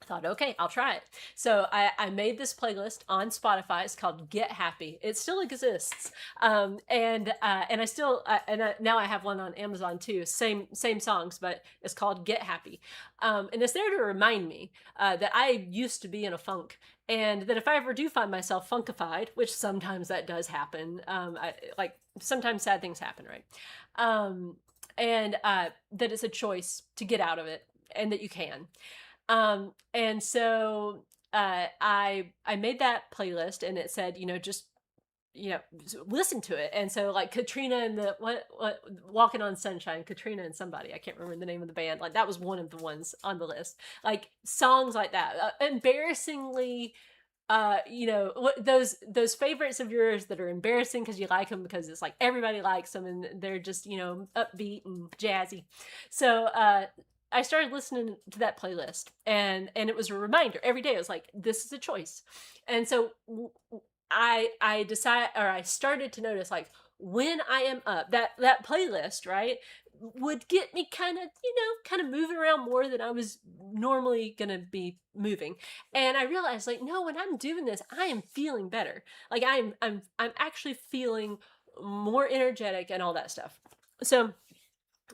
thought, okay, I'll try it. So I made this playlist on Spotify. It's called Get Happy. It still exists, and I still now I have one on Amazon too. Same songs, but it's called Get Happy, and it's there to remind me that I used to be in a funk, and that if I ever do find myself funkified, which sometimes that does happen, like sometimes sad things happen, right? And that it's a choice to get out of it, and that you can. And so I made that playlist, and it said, just listen to it. And so like Katrina and the what Walking on Sunshine, Katrina and somebody, I can't remember the name of the band, like that was one of the ones on the list. Like songs like that, embarrassingly those favorites of yours that are embarrassing because you like them, because it's like everybody likes them and they're just upbeat and jazzy. So I started listening to that playlist, and it was a reminder every day. It was like, this is a choice. And so I started to notice, like, when I am up, that playlist, right, would get me kind of moving around more than I was normally gonna be moving. And I realized, like, no, when I'm doing this, I am feeling better. Like I'm actually feeling more energetic and all that stuff. So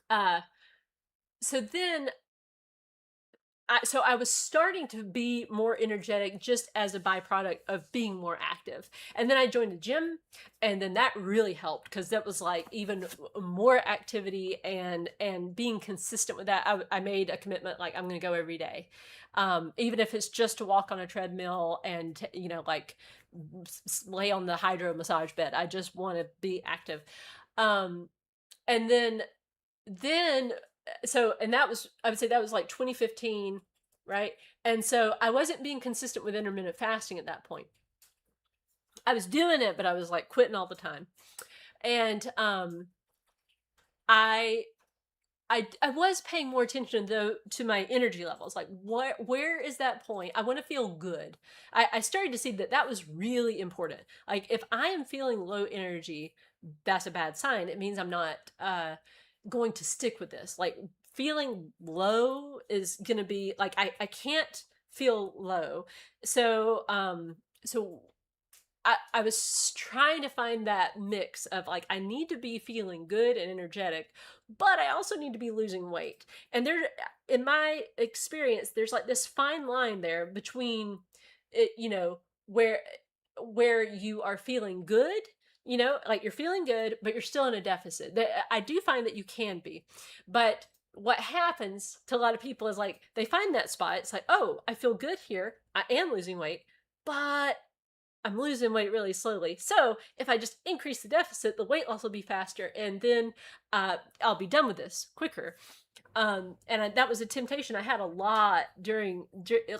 uh so then I was starting to be more energetic just as a byproduct of being more active. And then I joined a gym, and then that really helped, because that was like even more activity, and being consistent with that. I made a commitment, like, I'm going to go every day. Even if it's just to walk on a treadmill and, like lay on the hydro massage bed. I just want to be active. And then and that was, I would say that was like 2015, right? And so I wasn't being consistent with intermittent fasting at that point. I was doing it, but I was like quitting all the time. And I I was paying more attention, though, to my energy levels. Like, where is that point? I want to feel good. I started to see that that was really important. Like, if I am feeling low energy, that's a bad sign. It means I'm not going to stick with this. Like, feeling low is going to be like, I can't feel low. So I was trying to find that mix of, like, I need to be feeling good and energetic, but I also need to be losing weight. And there, in my experience, there's like this fine line there between it, where you are feeling good, like you're feeling good, but you're still in a deficit. I do find that you can be, but what happens to a lot of people is, like, they find that spot. It's like, oh, I feel good here. I am losing weight, but I'm losing weight really slowly. So if I just increase the deficit, the weight loss will be faster, and then I'll be done with this quicker. That was a temptation I had a lot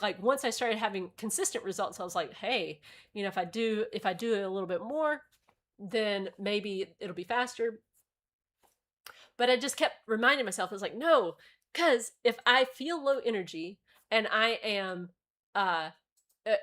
like, once I started having consistent results, I was like, hey, if I do it a little bit more, then maybe it'll be faster. But I just kept reminding myself, I was like, no, because if I feel low energy and I am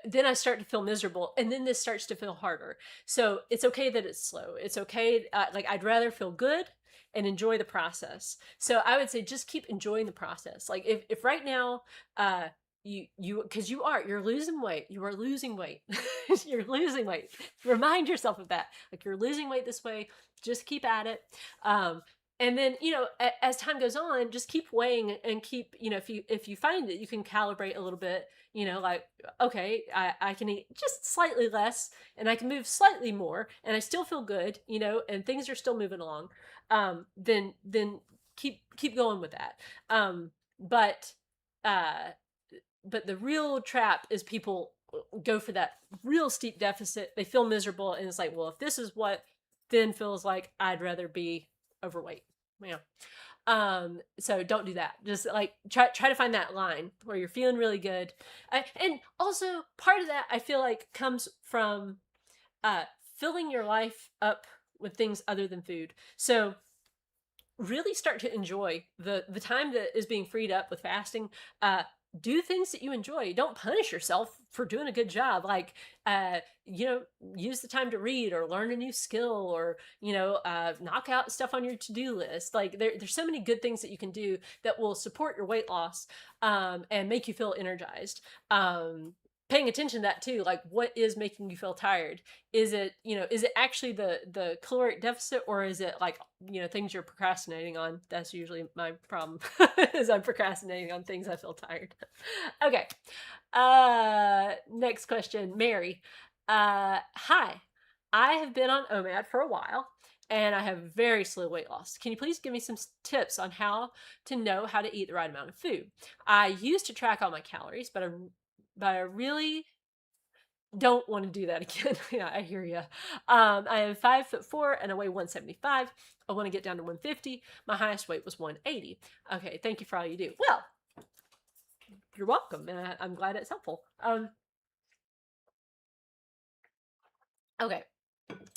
then I start to feel miserable, and then this starts to feel harder. So it's okay that it's slow. It's okay. Like, I'd rather feel good and enjoy the process. So I would say just keep enjoying the process. Like, if right now, because you're losing weight. You are losing weight. You're losing weight. Remind yourself of that. Like, you're losing weight this way. Just keep at it. And then, as time goes on, just keep weighing, and keep, if you find that you can calibrate a little bit, like, okay, I can eat just slightly less, and I can move slightly more, and I still feel good, and things are still moving along. Then keep going with that. But the real trap is people go for that real steep deficit. They feel miserable, and it's like, well, if this is what then feels like, I'd rather be overweight. So don't do that. Just, like, try to find that line where you're feeling really good. And also, part of that, I feel like, comes from filling your life up with things other than food. So really start to enjoy the time that is being freed up with fasting. do things that you enjoy. Don't punish yourself for doing a good job. Like, use the time to read or learn a new skill, or, knock out stuff on your to-do list. Like, there's so many good things that you can do that will support your weight loss, and make you feel energized. Paying attention to that too, like, what is making you feel tired? Is it actually the caloric deficit, or is it like, things you're procrastinating on? That's usually my problem, is I'm procrastinating on things I feel tired. Okay. Next question, Mary. Hi, I have been on OMAD for a while and I have very slow weight loss. Can you please give me some tips on how to know how to eat the right amount of food? I used to track all my calories, but I really don't want to do that again. Yeah, I hear you. I am 5'4" and I weigh 175. I want to get down to 150. My highest weight was 180. Okay, thank you for all you do. Well, you're welcome, and I'm glad it's helpful. Okay,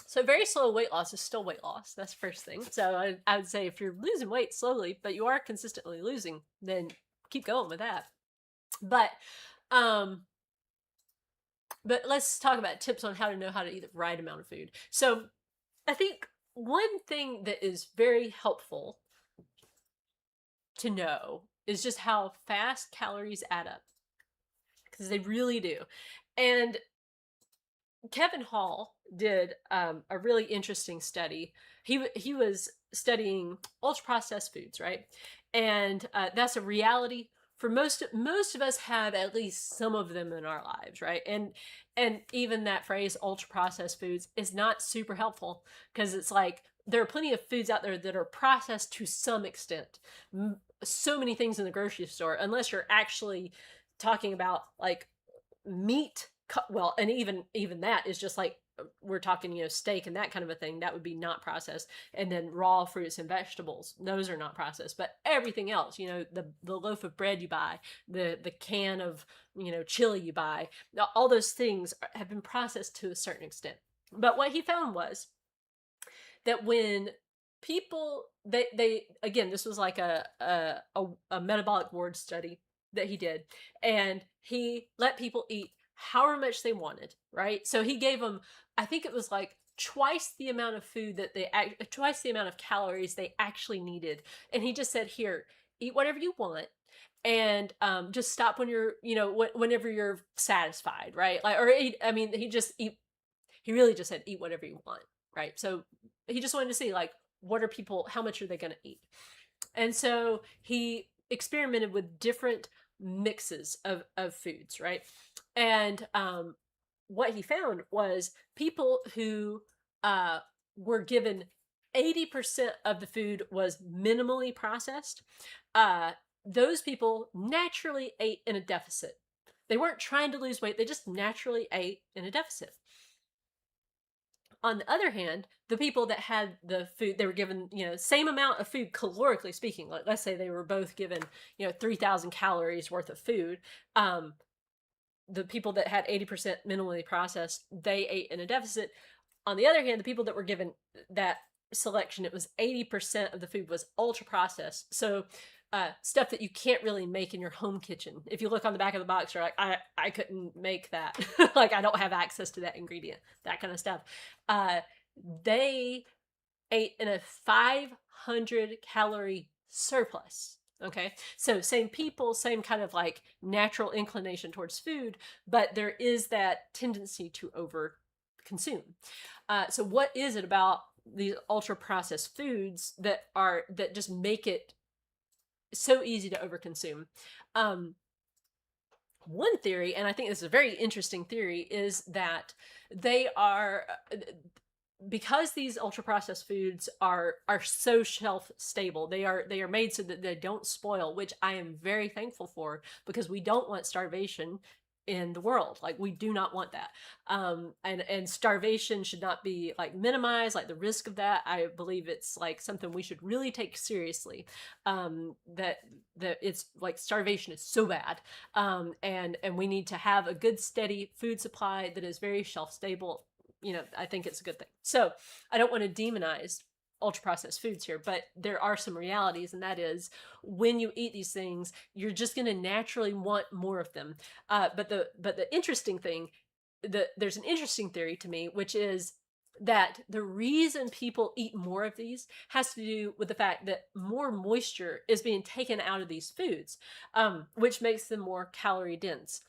so very slow weight loss is still weight loss. That's the first thing. So I would say if you're losing weight slowly, but you are consistently losing, then keep going with that. But let's talk about tips on how to know how to eat the right amount of food. So I think one thing that is very helpful to know is just how fast calories add up, because they really do. And Kevin Hall did a really interesting study. He was studying ultra processed foods, right? And that's a reality for most of us. Have at least some of them in our lives, right? And even that phrase ultra processed foods is not super helpful, because it's like there are plenty of foods out there that are processed to some extent. So many things in the grocery store, unless you're actually talking about like meat, well, and even that is just like, we're talking, steak and that kind of a thing, that would be not processed. And then raw fruits and vegetables, those are not processed. But everything else, the loaf of bread you buy, the can of, chili you buy, all those things have been processed to a certain extent. But what he found was that when people, they again, this was like a metabolic ward study that he did, and he let people eat however much they wanted, right? So he gave them, I think it was like twice the amount of food that twice the amount of calories they actually needed. And he just said, here, eat whatever you want, and just stop when you're, whenever you're satisfied, right? Like, or eat, I mean, he really just said, eat whatever you want, right? So he just wanted to see, like, how much are they going to eat? And so he experimented with different mixes of foods, right? And what he found was people who were given 80% of the food was minimally processed, those people naturally ate in a deficit. They weren't trying to lose weight, they just naturally ate in a deficit. On the other hand, the people that had the food, they were given, same amount of food calorically speaking. Like, let's say they were both given, 3,000 calories worth of food. The people that had 80% minimally processed, they ate in a deficit. On the other hand, the people that were given that selection, it was 80% of the food was ultra processed. So stuff that you can't really make in your home kitchen. If you look on the back of the box, you're like, I couldn't make that. Like, I don't have access to that ingredient, that kind of stuff. They ate in a 500 calorie surplus. Okay, so same people, same kind of like natural inclination towards food, but there is that tendency to over consume. So what is it about these ultra processed foods that just make it so easy to overconsume? One theory, and I think this is a very interesting theory, is that they are, because these ultra processed foods are so shelf stable, they are made so that they don't spoil, which I am very thankful for, because we don't want starvation in the world. Like, we do not want that. And starvation should not be like minimized, like the risk of that. I believe it's like something we should really take seriously. That it's like starvation is so bad. And we need to have a good steady food supply that is very shelf stable. I think it's a good thing. So I don't want to demonize ultra processed foods here, but there are some realities, and that is when you eat these things, you're just going to naturally want more of them. But the interesting thing, there's an interesting theory to me, which is that the reason people eat more of these has to do with the fact that more moisture is being taken out of these foods, which makes them more calorie dense.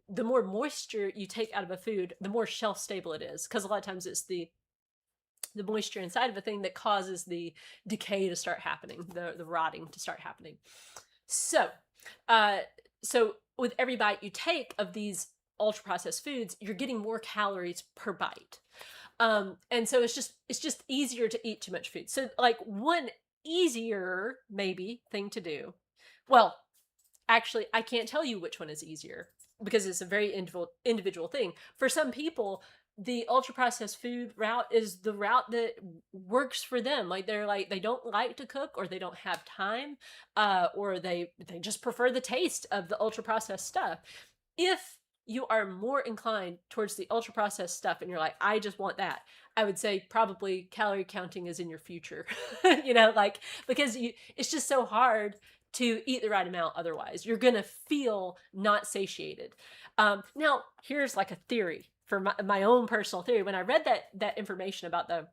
The more moisture you take out of a food, the more shelf stable it is, because a lot of times it's the moisture inside of a thing that causes the decay to start happening, the rotting to start happening. So, so with every bite you take of these ultra processed foods, you're getting more calories per bite. And so it's just easier to eat too much food. So like one easier maybe thing to do. Well, actually, I can't tell you which one is easier because it's a very individual thing. For some people, the ultra processed food route is the route that works for them. Like they don't like to cook, or they don't have time, or they just prefer the taste of the ultra processed stuff. If you are more inclined towards the ultra processed stuff and you're like, I just want that, I would say probably calorie counting is in your future. Like, because it's just so hard to eat the right amount otherwise. You're gonna feel not satiated. Now, here's like a theory for my own personal theory. When I read that information about the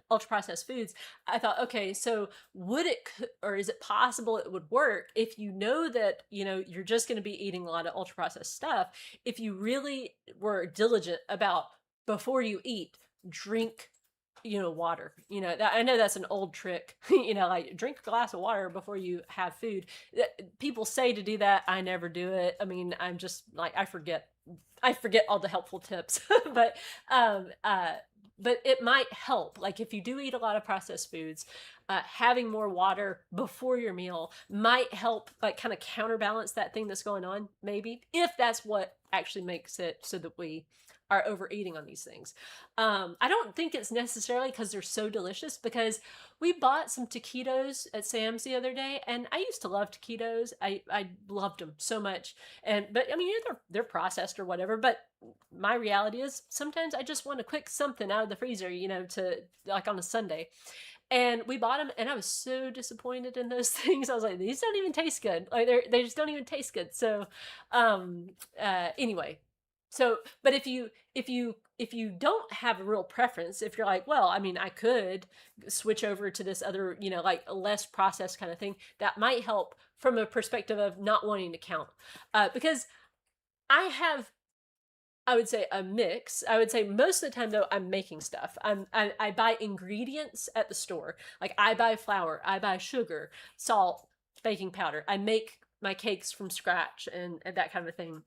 ultra processed foods, I thought, okay, so would it, or is it possible it would work if you know that, you're just going to be eating a lot of ultra processed stuff, if you really were diligent about, before you eat, drink water. I know that's an old trick, like drink a glass of water before you have food. People say to do that. I never do it. I mean, I'm just like, I forget all the helpful tips. But it might help. Like if you do eat a lot of processed foods, having more water before your meal might help, like kind of counterbalance that thing that's going on, maybe, if that's what actually makes it so that we are overeating on these things. I don't think it's necessarily because they're so delicious, because we bought some taquitos at Sam's the other day, and I used to love taquitos. I loved them so much. But I mean, they're processed or whatever, but my reality is sometimes I just want a quick something out of the freezer, to like on a Sunday. And we bought them, and I was so disappointed in those things. I was like, these don't even taste good. Like they just don't even taste good. So, anyway, so, but if you don't have a real preference, if you're like, well, I mean, I could switch over to this other, like a less processed kind of thing, that might help from a perspective of not wanting to count, because I would say a mix. I would say most of the time though, I'm making stuff. I buy ingredients at the store. Like I buy flour, I buy sugar, salt, baking powder. I make my cakes from scratch and that kind of thing.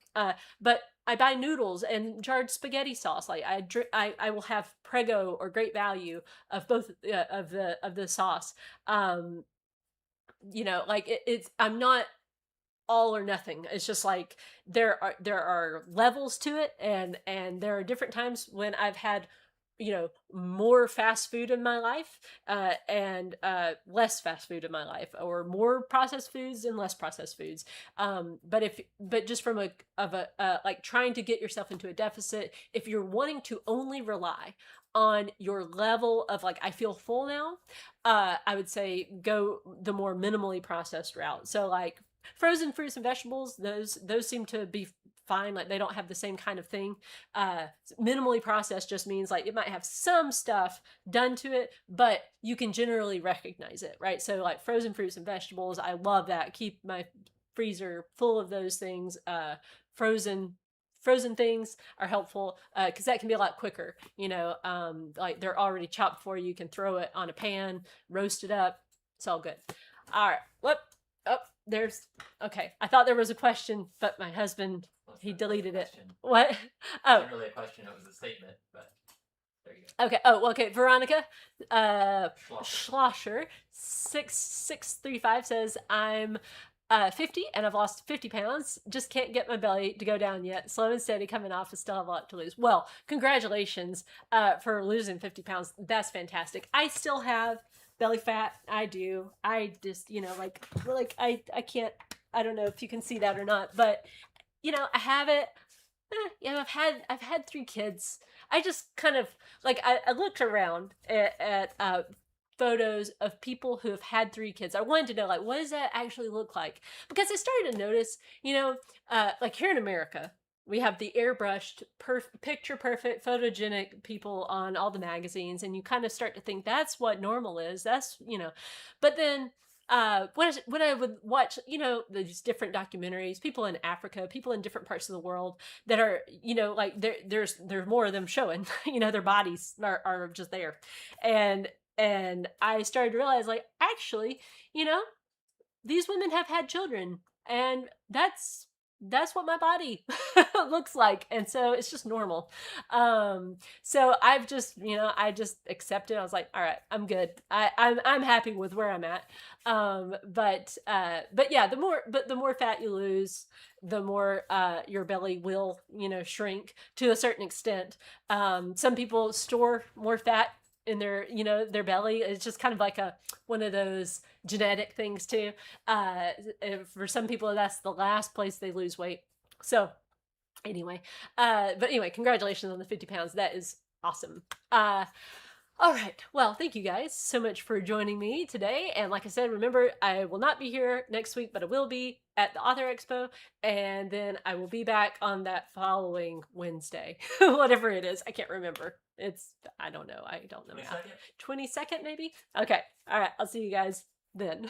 But I buy noodles and jarred spaghetti sauce. Like I will have Prego or Great Value of both of the sauce. Like I'm not all or nothing. It's just like there are levels to it, and there are different times when I've had more fast food in my life, and less fast food in my life, or more processed foods and less processed foods. But just from like trying to get yourself into a deficit, if you're wanting to only rely on your level of like, I feel full now, I would say go the more minimally processed route. So like frozen fruits and vegetables, those seem to be fine. Like they don't have the same kind of thing. Minimally processed just means like it might have some stuff done to it, but you can generally recognize it, right? So like frozen fruits and vegetables, I love that. Keep my freezer full of those things. Frozen things are helpful because that can be a lot quicker. Like they're already chopped for you. You can throw it on a pan, roast it up. It's all good. All right. Whoop. Oh, okay. I thought there was a question, but my husband, he deleted it. What? Oh. It wasn't really a question, it was a statement, but there you go. Okay. Oh, well, okay. Veronica Schlosser 6635 says, I'm 50 and I've lost 50 pounds. Just can't get my belly to go down yet. Slow and steady coming off, and still have a lot to lose. Well, congratulations for losing 50 pounds. That's fantastic. I still have belly fat. I do. I just, like I can't, I don't know if you can see that or not, but I have it. I've had 3 kids. I just kind of like, I looked around at photos of people who have had 3 kids. I wanted to know, like, what does that actually look like? Because I started to notice, like here in America, we have the airbrushed, picture perfect, photogenic people on all the magazines, and you kind of start to think that's what normal is. That's, but then when I would watch, these different documentaries, people in Africa, people in different parts of the world that are, like there's more of them showing, their bodies are just there. And I started to realize, like, actually, these women have had children, and that's what my body looks like, and so it's just normal. So I've just, I just accepted. I was like, all right, I'm good. I'm happy with where I'm at. But yeah, the more fat you lose, the more your belly will, shrink to a certain extent. Some people store more fat in their, their belly. It's just kind of like one of those genetic things too. For some people, that's the last place they lose weight. So anyway, but anyway, congratulations on the 50 pounds. That is awesome. All right. Well, thank you guys so much for joining me today. And like I said, remember, I will not be here next week, but I will be at the Author Expo. And then I will be back on that following Wednesday, whatever it is. I can't remember. I don't know. 22nd? 22nd, maybe? Okay. All right. I'll see you guys then.